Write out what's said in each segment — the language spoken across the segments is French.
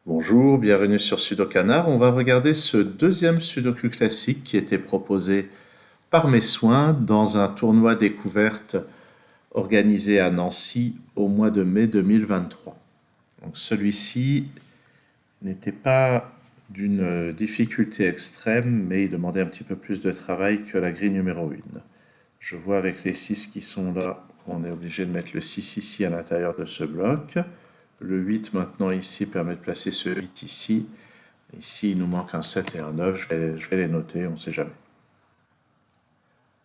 Bonjour, bienvenue sur Sudokanar. On va regarder ce deuxième Sudoku classique qui était proposé par mes soins dans un tournoi découverte organisé à Nancy au mois de mai 2023. Donc celui-ci n'était pas d'une difficulté extrême, mais il demandait un petit peu plus de travail que la grille numéro 1. Je vois avec les 6 qui sont là qu'on est obligé de mettre le 6 ici à l'intérieur de ce bloc. Le 8 maintenant ici permet de placer ce 8 ici. Ici, il nous manque un 7 et un 9. Je vais les noter, on ne sait jamais.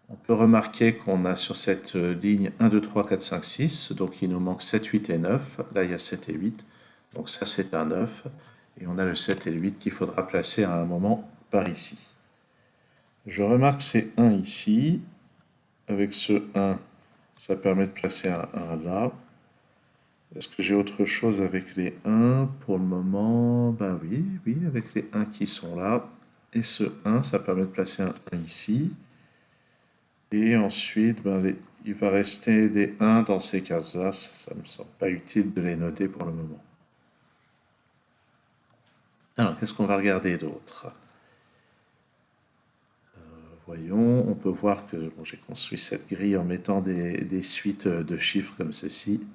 On peut remarquer qu'on a sur cette ligne 1, 2, 3, 4, 5, 6. Donc il nous manque 7, 8 et 9. Là, il y a 7 et 8. Donc ça, c'est un 9. Et on a le 7 et le 8 qu'il faudra placer à un moment par ici. Je remarque ces 1 ici. Avec ce 1, ça permet de placer un 1 là. Est-ce que j'ai autre chose avec les 1 pour le moment? Ben oui, oui, avec les 1 qui sont là. Et ce 1, ça permet de placer un 1 ici. Et ensuite, il va rester des 1 dans ces cases-là. Ça ne me semble pas utile de les noter pour le moment. Alors, qu'est-ce qu'on va regarder d'autre? Voyons, on peut voir que bon, j'ai construit cette grille en mettant des suites de chiffres comme ceci.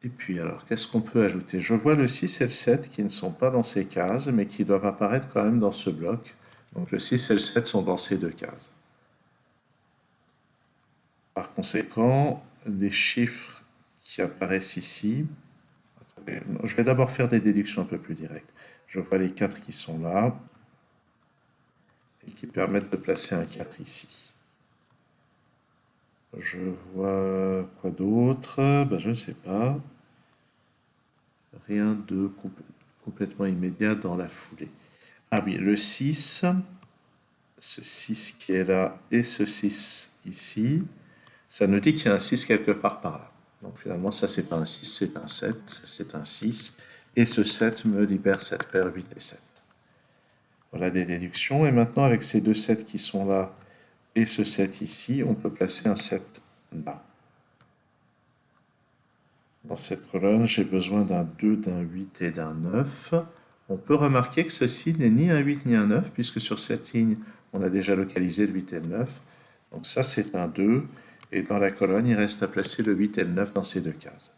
Et puis alors, qu'est-ce qu'on peut ajouter? Je vois le 6 et le 7 qui ne sont pas dans ces cases, mais qui doivent apparaître quand même dans ce bloc. Donc le 6 et le 7 sont dans ces deux cases. Par conséquent, les chiffres qui apparaissent ici, attendez, je vais d'abord faire des déductions un peu plus directes. Je vois les 4 qui sont là et qui permettent de placer un 4 ici. Je vois quoi d'autre? Ben, je ne sais pas. Rien de complètement immédiat dans la foulée. Ah oui, le 6, ce 6 qui est là et ce 6 ici, ça nous dit qu'il y a un 6 quelque part par là. Donc finalement, ça c'est pas un 6, c'est un 7, c'est un 6. Et ce 7 me libère cette paire 8 et 7. Voilà des déductions. Et maintenant, avec ces deux 7 qui sont là et ce 7 ici, on peut placer un 7 là. Dans cette colonne, j'ai besoin d'un 2, d'un 8 et d'un 9. On peut remarquer que ceci n'est ni un 8 ni un 9, puisque sur cette ligne, on a déjà localisé le 8 et le 9. Donc ça, c'est un 2. Et dans la colonne, il reste à placer le 8 et le 9 dans ces deux cases.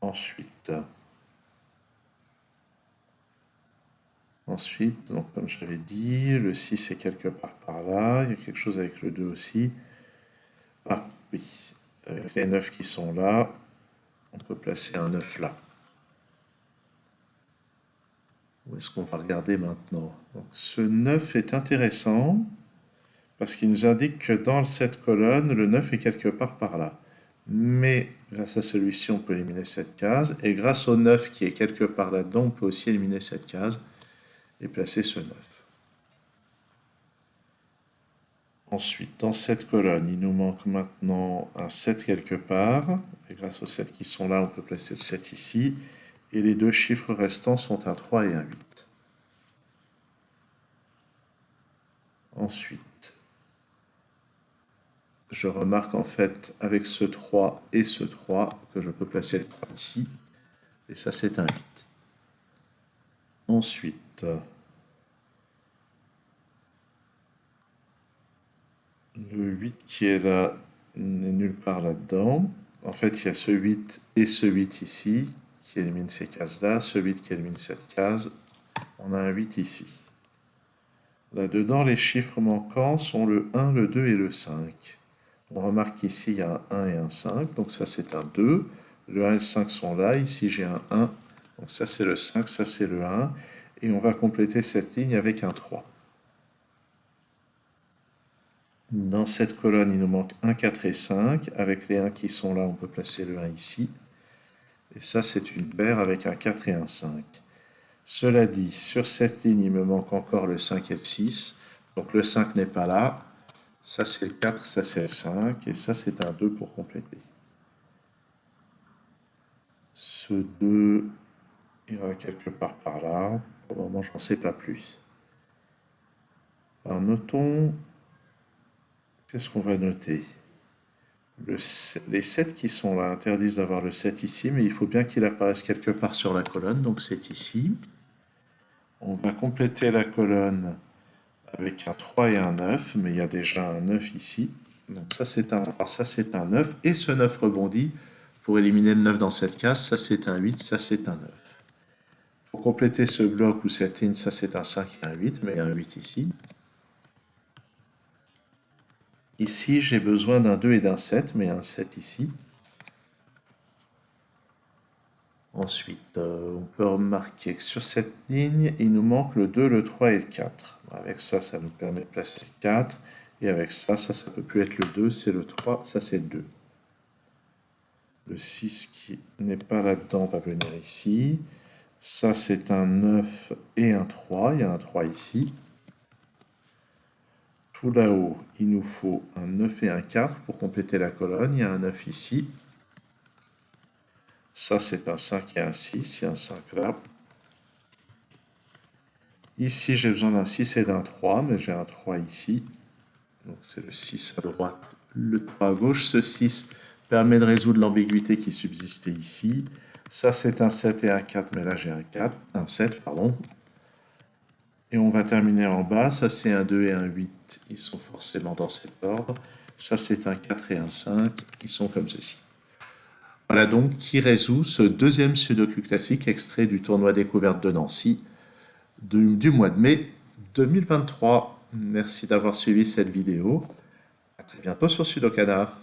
Ensuite, donc comme je l'avais dit, le 6 est quelque part par là. Il y a quelque chose avec le 2 aussi. Ah oui, avec les 9 qui sont là, on peut placer un 9 là. Où est-ce qu'on va regarder maintenant? Donc, ce 9 est intéressant parce qu'il nous indique que dans cette colonne, le 9 est quelque part par là. Mais grâce à celui-ci, on peut éliminer cette case. Et grâce au 9 qui est quelque part là-dedans, on peut aussi éliminer cette case et placer ce 9. Ensuite, dans cette colonne, il nous manque maintenant un 7 quelque part. Et grâce aux 7 qui sont là, on peut placer le 7 ici. Et les deux chiffres restants sont un 3 et un 8. Ensuite, je remarque en fait avec ce 3 et ce 3 que je peux placer le 3 ici. Et ça, c'est un 8. Ensuite, le 8 qui est là n'est nulle part là-dedans. En fait, il y a ce 8 et ce 8 ici qui éliminent ces cases-là. Ce 8 qui élimine cette case. On a un 8 ici. Là-dedans, les chiffres manquants sont le 1, le 2 et le 5. On remarque qu'ici, il y a un 1 et un 5, donc ça c'est un 2. Le 1 et le 5 sont là, ici j'ai un 1, donc ça c'est le 5, ça c'est le 1. Et on va compléter cette ligne avec un 3. Dans cette colonne, il nous manque 1, 4 et 5. Avec les 1 qui sont là, on peut placer le 1 ici. Et ça c'est une paire avec un 4 et un 5. Cela dit, sur cette ligne, il me manque encore le 5 et le 6. Donc le 5 n'est pas là. Ça c'est le 4, ça c'est le 5, et ça c'est un 2 pour compléter. Ce 2 ira quelque part par là. Pour le moment, j'en sais pas plus. Alors notons, qu'est-ce qu'on va noter? Les 7 qui sont là interdisent d'avoir le 7 ici, mais il faut bien qu'il apparaisse quelque part sur la colonne, donc c'est ici. On va compléter la colonne avec un 3 et un 9, mais il y a déjà un 9 ici. Donc ça c'est un 3, ça c'est un 9, et ce 9 rebondit pour éliminer le 9 dans cette case, ça c'est un 8, ça c'est un 9. Pour compléter ce bloc ou cette ligne, ça c'est un 5 et un 8, mais il y a un 8 ici. Ici j'ai besoin d'un 2 et d'un 7, mais un 7 ici. Ensuite, on peut remarquer que sur cette ligne, il nous manque le 2, le 3 et le 4. Avec ça, ça nous permet de placer 4. Et avec ça, ça peut plus être le 2, c'est le 3, ça c'est le 2. Le 6 qui n'est pas là-dedans va venir ici. Ça c'est un 9 et un 3, il y a un 3 ici. Tout là-haut, il nous faut un 9 et un 4 pour compléter la colonne, il y a un 9 ici. Ça c'est un 5 et un 6, il y a un 5 là. Ici, j'ai besoin d'un 6 et d'un 3, mais j'ai un 3 ici. Donc c'est le 6 à droite, le 3 à gauche. Ce 6 permet de résoudre l'ambiguïté qui subsistait ici. Ça, c'est un 7 et un 4, mais là j'ai un 7, pardon. Et on va terminer en bas. Ça, c'est un 2 et un 8. Ils sont forcément dans cet ordre. Ça, c'est un 4 et un 5. Ils sont comme ceci. Voilà donc qui résout ce deuxième sudoku classique extrait du tournoi découverte de Nancy du mois de mai 2023. Merci d'avoir suivi cette vidéo. À très bientôt sur Sudokanar.